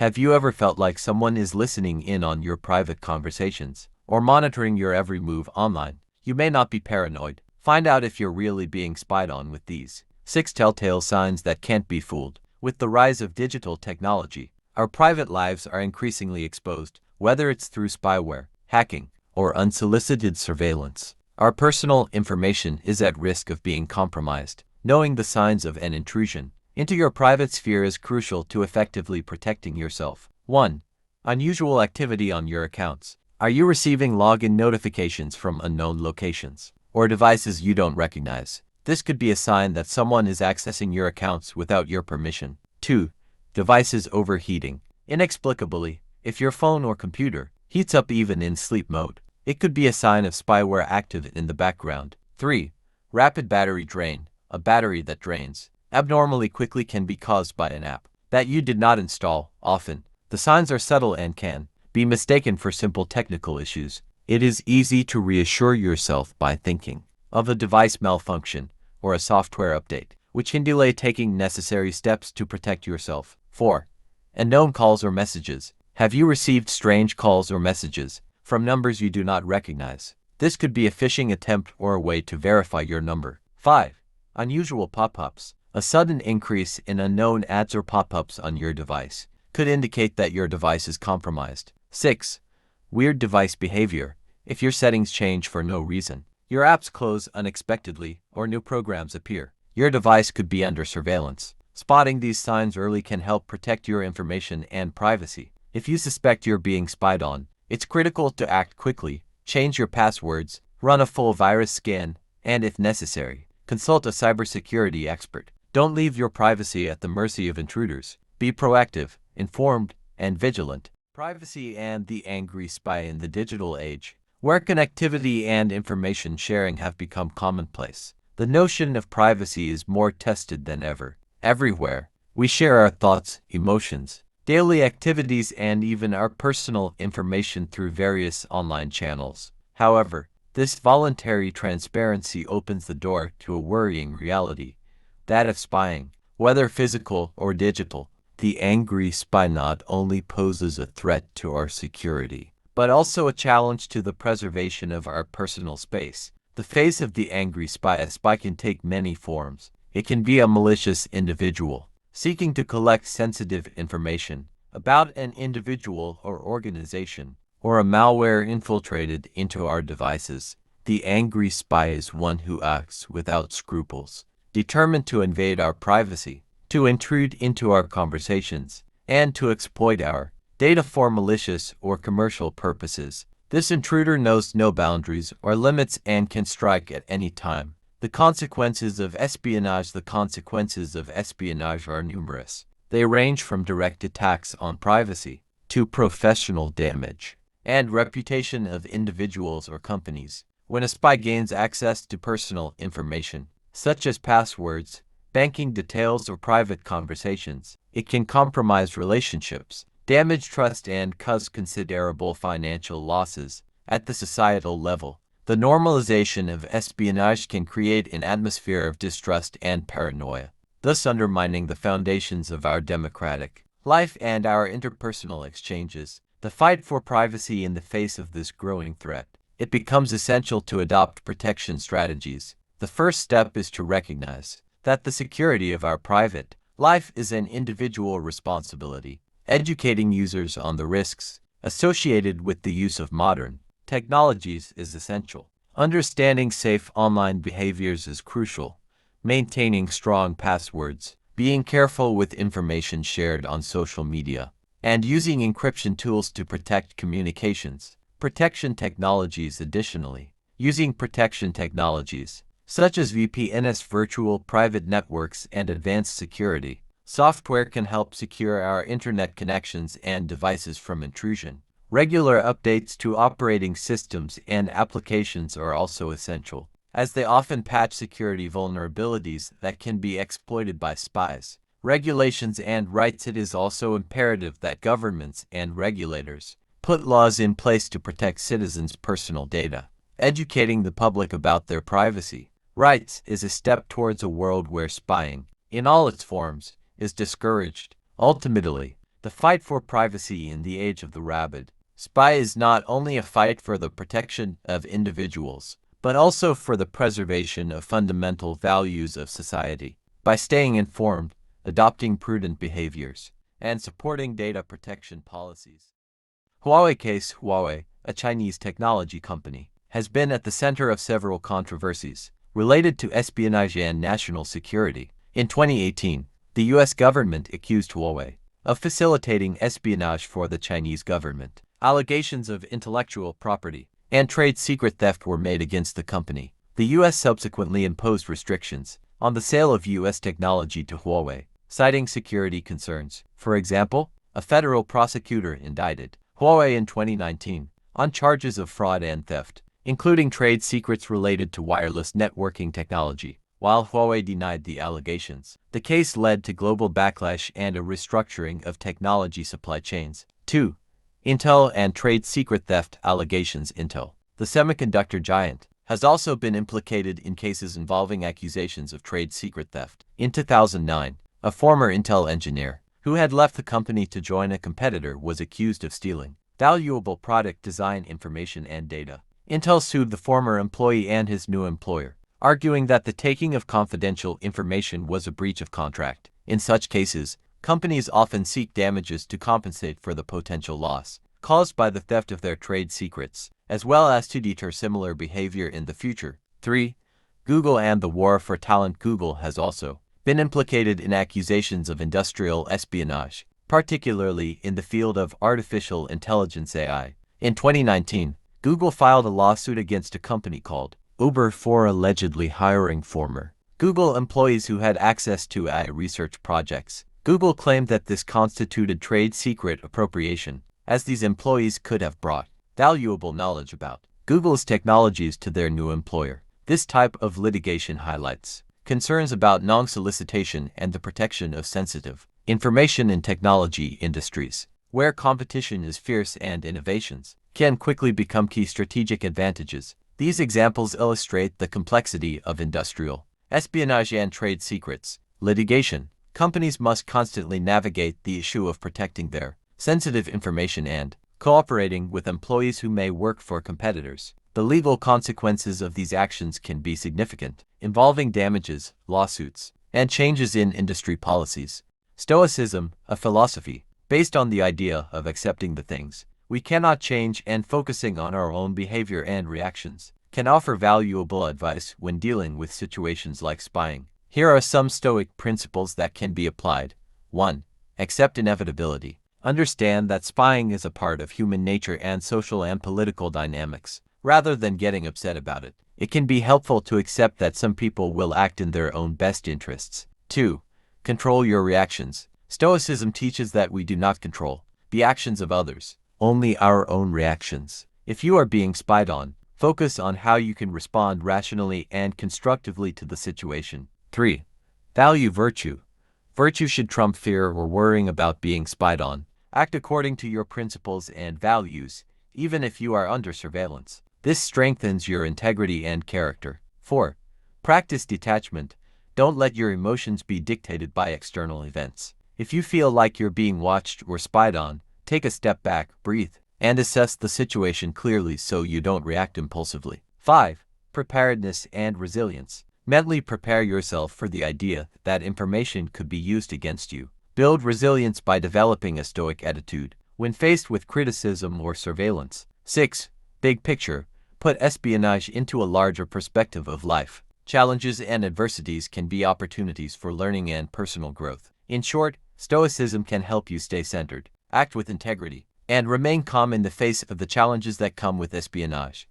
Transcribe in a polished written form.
Have you ever felt like someone is listening in on your private conversations or monitoring your every move online? You may not be paranoid. Find out if you're really being spied on with these 6 telltale signs that can't be fooled. With the rise of digital technology, our private lives are increasingly exposed, whether it's through spyware, hacking, or unsolicited surveillance. Our personal information is at risk of being compromised. Knowing the signs of an intrusion into your private sphere is crucial to effectively protecting yourself. 1. Unusual activity on your accounts. Are you receiving login notifications from unknown locations or devices you don't recognize? This could be a sign that someone is accessing your accounts without your permission. 2. Devices overheating. Inexplicably, if your phone or computer heats up even in sleep mode, it could be a sign of spyware active in the background. 3. Rapid battery drain. A battery that drains abnormally quickly can be caused by an app that you did not install. Often, the signs are subtle and can be mistaken for simple technical issues. It is easy to reassure yourself by thinking of a device malfunction or a software update, which can delay taking necessary steps to protect yourself. 4. Unknown calls or messages. Have you received strange calls or messages from numbers you do not recognize? This could be a phishing attempt or a way to verify your number. 5. Unusual pop-ups. A sudden increase in unknown ads or pop-ups on your device could indicate that your device is compromised. 6. Weird device behavior. If your settings change for no reason, your apps close unexpectedly, or new programs appear, your device could be under surveillance. Spotting these signs early can help protect your information and privacy. If you suspect you're being spied on, it's critical to act quickly, change your passwords, run a full virus scan, and if necessary, consult a cybersecurity expert. Don't leave your privacy at the mercy of intruders. Be proactive, informed, and vigilant. Privacy and the angry spy in the digital age, where connectivity and information sharing have become commonplace. The notion of privacy is more tested than ever. Everywhere, we share our thoughts, emotions, daily activities, and even our personal information through various online channels. However, this voluntary transparency opens the door to a worrying reality, that of spying. Whether physical or digital, the angry spy not only poses a threat to our security, but also a challenge to the preservation of our personal space. The face of the angry spy. A spy can take many forms. It can be a malicious individual seeking to collect sensitive information about an individual or organization, or a malware infiltrated into our devices. The angry spy is one who acts without scruples, determined to invade our privacy, to intrude into our conversations, and to exploit our data for malicious or commercial purposes. This intruder knows no boundaries or limits and can strike at any time. The consequences of espionage. The consequences of espionage are numerous. They range from direct attacks on privacy to professional damage and reputation of individuals or companies. When a spy gains access to personal information, such as passwords, banking details, or private conversations, it can compromise relationships, damage trust, and cause considerable financial losses. At the societal level, the normalization of espionage can create an atmosphere of distrust and paranoia, thus undermining the foundations of our democratic life and our interpersonal exchanges. The fight for privacy. In the face of this growing threat, it becomes essential to adopt protection strategies. The first step is to recognize that the security of our private life is an individual responsibility. Educating users on the risks associated with the use of modern technologies is essential. Understanding safe online behaviors is crucial. Maintaining strong passwords, being careful with information shared on social media, and using encryption tools to protect communications. Protection technologies. Additionally, using protection technologies such as VPNs, virtual private networks, and advanced security software can help secure our internet connections and devices from intrusion. Regular updates to operating systems and applications are also essential, as they often patch security vulnerabilities that can be exploited by spies. Regulations and rights. It is also imperative that governments and regulators put laws in place to protect citizens' personal data. Educating the public about their privacy rights is a step towards a world where spying, in all its forms, is discouraged. Ultimately, The fight for privacy in the age of the rabid spy is not only a fight for the protection of individuals, but also for the preservation of fundamental values of society. By staying informed, adopting prudent behaviors, and supporting data protection policies. Huawei case. Huawei, a Chinese technology company, has been at the center of several controversies related to espionage and national security. In 2018, the U.S. government accused Huawei of facilitating espionage for the Chinese government. Allegations of intellectual property and trade secret theft were made against the company. The U.S. subsequently imposed restrictions on the sale of U.S. technology to Huawei, citing security concerns. For example, a federal prosecutor indicted Huawei in 2019 on charges of fraud and theft, including trade secrets related to wireless networking technology. While Huawei denied the allegations, the case led to global backlash and a restructuring of technology supply chains. 2. Intel and trade secret theft allegations. Intel, the semiconductor giant, has also been implicated in cases involving accusations of trade secret theft. In 2009, a former Intel engineer who had left the company to join a competitor was accused of stealing valuable product design information and data. Intel sued the former employee and his new employer, arguing that the taking of confidential information was a breach of contract. In such cases, companies often seek damages to compensate for the potential loss caused by the theft of their trade secrets, as well as to deter similar behavior in the future. 3. Google and the war for talent. Google has also been implicated in accusations of industrial espionage, particularly in the field of artificial intelligence (AI). In 2019, Google filed a lawsuit against a company called Uber for allegedly hiring former Google employees who had access to AI research projects. Google claimed that this constituted trade secret appropriation, as these employees could have brought valuable knowledge about Google's technologies to their new employer. This type of litigation highlights concerns about non-solicitation and the protection of sensitive information in technology industries, where competition is fierce and innovations can quickly become key strategic advantages. These examples illustrate the complexity of industrial espionage and trade secrets litigation. Companies must constantly navigate the issue of protecting their sensitive information and cooperating with employees who may work for competitors. The legal consequences of these actions can be significant, involving damages, lawsuits, and changes in industry policies. Stoicism, a philosophy based on the idea of accepting the things we cannot change and focusing on our own behavior and reactions, can offer valuable advice when dealing with situations like spying. Here are some Stoic principles that can be applied. 1. Accept inevitability. Understand that spying is a part of human nature and social and political dynamics. Rather than getting upset about it, it can be helpful to accept that some people will act in their own best interests. 2. Control your reactions. Stoicism teaches that we do not control the actions of others, only our own reactions. If you are being spied on, focus on how you can respond rationally and constructively to the situation. 3. Value virtue. Virtue should trump fear or worrying about being spied on. Act according to your principles and values, even if you are under surveillance. This strengthens your integrity and character. 4. Practice detachment. Don't let your emotions be dictated by external events. If you feel like you're being watched or spied on, take a step back, breathe, and assess the situation clearly so you don't react impulsively. 5. Preparedness and resilience. Mentally prepare yourself for the idea that information could be used against you. Build resilience by developing a stoic attitude when faced with criticism or surveillance. 6. Big picture. Put espionage into a larger perspective of life. Challenges and adversities can be opportunities for learning and personal growth. In short, Stoicism can help you stay centered, act with integrity, and remain calm in the face of the challenges that come with espionage.